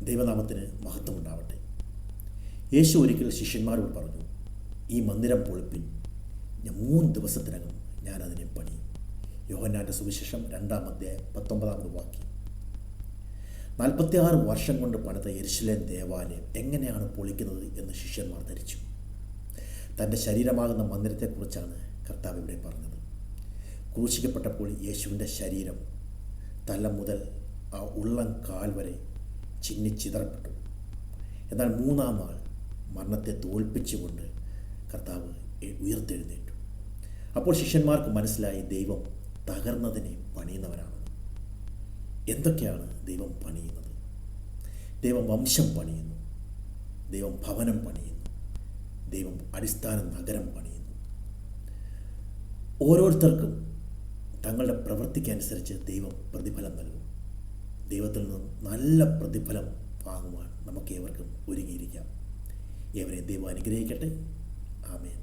ദൈവനാമത്തിന് മഹത്വമുണ്ടാവട്ടെ. യേശു ഒരിക്കൽ ശിഷ്യന്മാരോട് പറഞ്ഞു, ഈ മന്ദിരം പൊളിപ്പിൻ, 3 ദിവസത്തിനകം ഞാനതിനെ പണിയും. യോഹന്നാൻ്റെ സുവിശേഷം 2-ാം അധ്യായം 19-ാമത് വാക്യം. 46 വർഷം കൊണ്ട് പണിത യെരുശലേം ദേവാലയം എങ്ങനെയാണ് പൊളിക്കുന്നത് എന്ന് ശിഷ്യന്മാർ ധരിച്ചു. തൻ്റെ ശരീരമാകുന്ന മന്ദിരത്തെക്കുറിച്ചാണ് കർത്താവ് ഇവിടെ പറഞ്ഞത്. ക്രൂശിക്കപ്പെട്ടപ്പോൾ യേശുവിൻ്റെ ശരീരം തല മുതൽ ആ ഉള്ളം കാൽ വരെ ചിന്നിച്ചിതറപ്പെട്ടു. എന്നാൽ 3-ാം നാൾ മരണത്തെ തോൽപ്പിച്ചുകൊണ്ട് കർത്താവ് ഉയർത്തെഴുന്നേറ്റു. അപ്പോൾ ശിഷ്യന്മാർക്ക് മനസ്സിലായി ദൈവം തകർന്നതിനെ പണിയുന്നവരാണെന്ന്. എന്തൊക്കെയാണ് ദൈവം പണിയുന്നത്? ദൈവം വംശം പണിയുന്നു, ദൈവം ഭവനം പണിയുന്നു, ദൈവം അടിസ്ഥാന നഗരം പണിയുന്നു. ഓരോരുത്തർക്കും തങ്ങളുടെ പ്രവൃത്തിക്കനുസരിച്ച് ദൈവം പ്രതിഫലം നൽകും. ദൈവത്തിൽ നിന്നും നല്ല പ്രതിഫലം വാങ്ങുവാൻ നമുക്ക് ഏവർക്കും ഒരുങ്ങിയിരിക്കാം. ഏവരെയും ദൈവം അനുഗ്രഹിക്കട്ടെ. ആമേൻ.